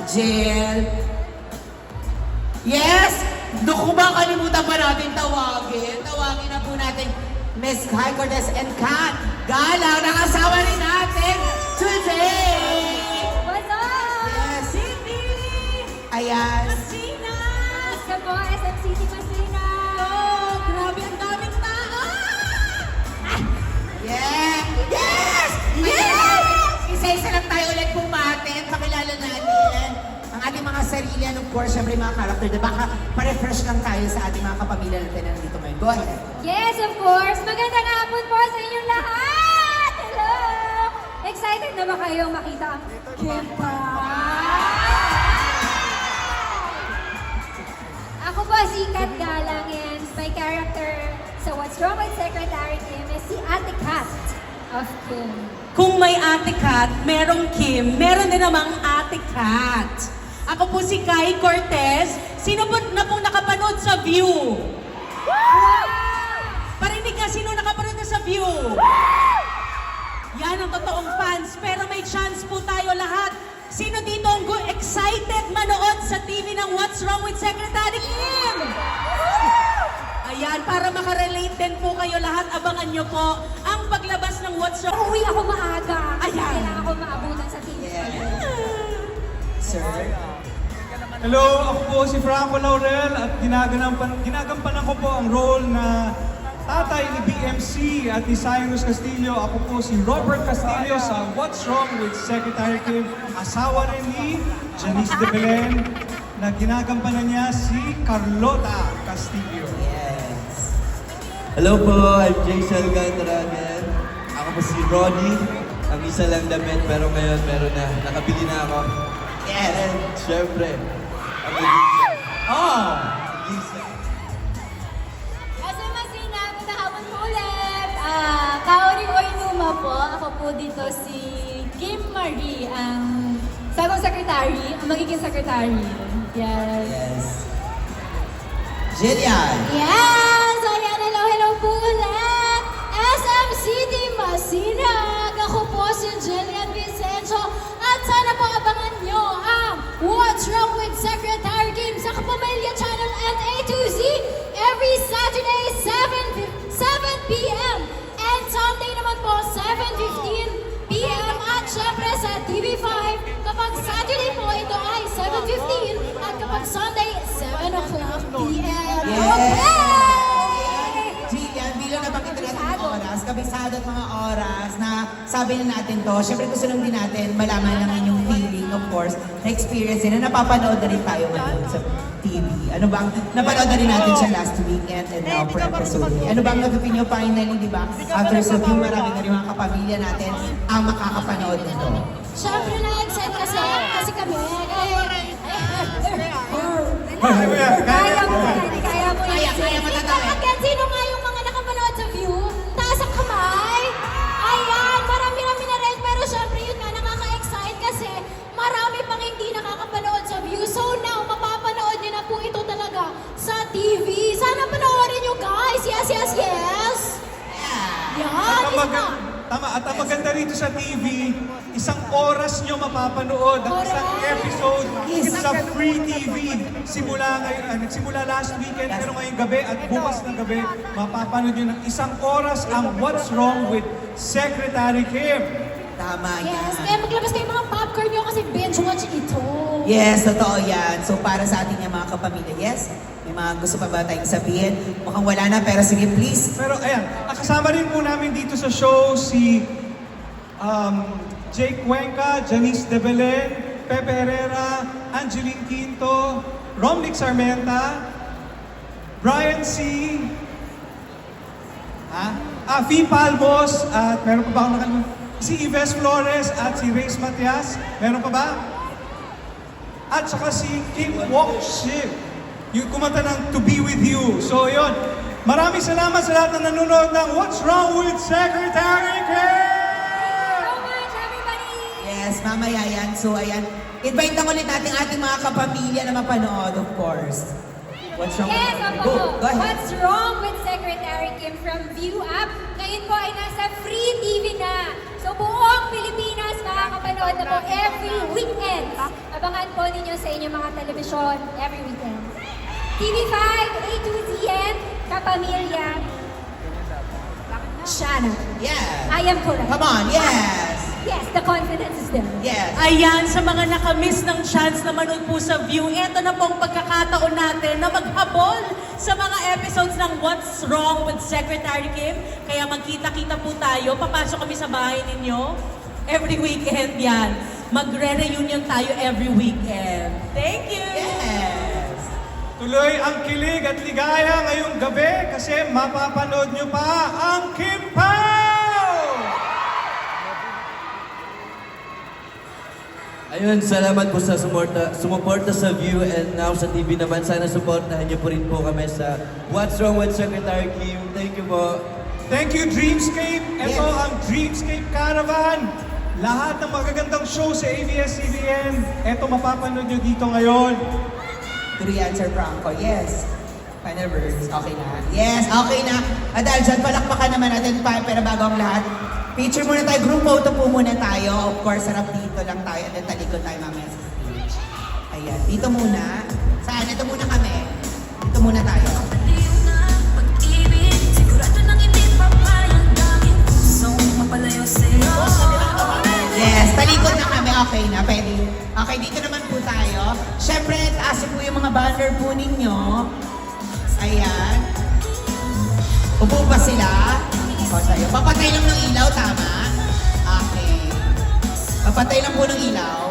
Jill. Yes! Naku ba, kalimutan pa natin tawagin. Tawagin na po natin Miss Kai Cortez and Kat Galang, nakasawa rin natin today! What's up? Yes. City! Ayan. Masina! Kamusta po, SM City Masina? Oh, grabe ang daming tao! Yeah! Yes! Yes! Isa-isa lang tayo ulit pumatin. Pakilala natin ang ating mga sarili. And of course, syempre mga character. Baka pa-refresh lang tayo sa ating mga kapamilya natin na nandito ngayon. Go ahead. Yes, of course! Magandang hapon po sa inyong lahat! Hello! Excited na ba kayong makita ang Kim Ako po si Kat Galang and my character sa What's Wrong with Secretary Kim is si Ate Kat of Kim. Kung may Ate Kat, merong Kim, meron din namang Ate Kat. Ako po si Kai Cortez. Sino po na pong nakapanood sa View? Parinig nga, sino nakapanood na sa View? Yan ang totoong fans. Pero may chance po tayo lahat. Sino dito ang excited manood sa TV ng What's Wrong with Secretary Kim? Ayan, para makarelate din po kayo lahat, abangan nyo po ang paglabas ng What's Wrong. Uwi ako maaga. Ayan. Kailangan ko maabutan sa TV. Sir. Hello, ako po si Franco Laurel at ginagampanan ko po ang role na tatay ni BMC at ni Cyrus Castillo. Ako po si Robert Castillo sa What's Wrong with Secretary Kim, asawa rin ni Janice de Belen na ginagampanan niya si Carlota Castillo. Yes. Hello po, I'm Jason Alcantara again. Ako po si Ronnie. Ang isa lang damit pero ngayon meron na. Nakabili na ako. Yes. And syempre, ang Lisa. Oh! Lisa. SM Masina, magandang hapon po ulit. Kaori Oinuma po. Ako po dito si Kim Marie, ang sagong secretary, ang magiging secretary. Yes. Yes. Jillian. Yes! Ayan, hello po ulit! SM City Masinag! Ako po si Jillian Vicencio at sana po abangan nyo ang What's Wrong with Secretary Kim sa Kapamilya Channel and A to Z every Saturday 7 p.m. and Sunday naman po 7:15 p.m. at syempre sa TV5 kapag Saturday po ito ay 7:15 at kapag Sunday 7 o'clock p.m. Okay! Jillian, bilang nabanggit rin natin mga oras, kabisado at mga oras na sabi na natin to, syempre gusto lang din natin malaman lang inyong feeling, of course, na experience din, na napapanood na rin tayo ngayon sa TV. Ano bang, napanood na rin natin siya last weekend and now for episode 3. Ano bang nag-opinion nyo finally, di ba? After so few, marami na rin mga kapamilya natin ang makakapanood nito. Syempre na-excite kasi kami. Kaya mo. Kaya mo yan. Kaya matatawid. Again, sino nga yung mga nakapanood sa view? Taas ang kamay. Ayan, marami-rami na rin. Pero syempre yun nga, nakaka-excite kasi marami pang hindi nakakapanood sa view. So now, mapapanood nyo na po ito talaga sa TV. Sana panoorin nyo guys. Yes, yes, yes. Yan, Tama, at ang maganda rito sa TV, isang oras nyo mapapanood ang isang episode. It's a free TV. Nagsimula last weekend, pero ngayong gabi at bukas ng gabi, mapapanood nyo ng isang oras ang What's Wrong with Secretary Kim. Tama yes. yan. Kaya maglabas kayo mga popcorn nyo kasi binge watch ito. Yes, totoo yan. So para sa ating mga kapamilya, yes, may mga gusto pa ba tayong sabihin? Mukhang wala na, pero sige please. Pero ayan, kasama rin po namin dito sa show si Jake Cuenca, Janice de Belen, Pepe Herrera, Angeline Quinto, Romnick Sarmenta, Brian C. Fee Palmos, at meron pa ba akong nakalimutan? Si Yves Flores at si Reyes Matias. Meron pa ba? At saka si Kim Wok Ship. Yung kumanta ng To Be With You. So yun, maraming salamat sa lahat ng nanonood ng What's Wrong with Secretary Kim! So much, everybody! Yes, mamaya yan. So ayan, invite na ulit natin ating mga kapamilya na mapanood, of course. What's wrong? Yes, Go ahead. What's Wrong with Secretary Kim from View App? Ngayon po ay nasa free TV na. So buong Pilipinas makakapanood na po every weekend. Abangan po po ninyo sa inyong mga telebisyon every weekend. TV5, A2TN, Kapamilya, Shana. Yeah. I am correct. Come on, yes. Yes, the confidence is there. Yes. Ayan, sa mga nakamiss ng chance na manood po sa View, eto na pong pagkakataon natin na maghabol sa mga episodes ng What's Wrong with Secretary Kim. Kaya magkita-kita po tayo, papasok kami sa bahay ninyo. Every weekend yan. Magre-reunion tayo every weekend. Thank you! Yes. Tuloy ang kilig at ligaya ngayong gabi kasi mapapanood nyo pa ang Kim Pao! Ayun, salamat po sa sumuporta sa View and now sa TV naman. Sana suportahan niyo po rin po kami sa What's Wrong with Secretary Kim. Thank you po. Thank you, Dreamscape! Ito Yes. ang Dreamscape Caravan. Lahat ng magagandang show sa ABS-CBN, ito mapapanood nyo dito ngayon. To the answer, Franco, yes. Final words, okay na. Yes, okay na. At dahil dyan, palakpakan naman natin pa. Pero bago ang lahat, picture muna tayo, group photo po muna tayo. Of course, sarap dito lang tayo. And then talikod tayo mamaya sa stage. Ayan, dito muna. Saan? Ito muna kami. Dito muna tayo. Yes, talikod na kami. Okay na, pwede. Okay, dito naman po tayo. Siyempre, taas po yung mga banner po ninyo. Ayan. Upo pa sila. O, tayo. Papatay lang ng ilaw, tama? Okay. Papatay lang po ng ilaw.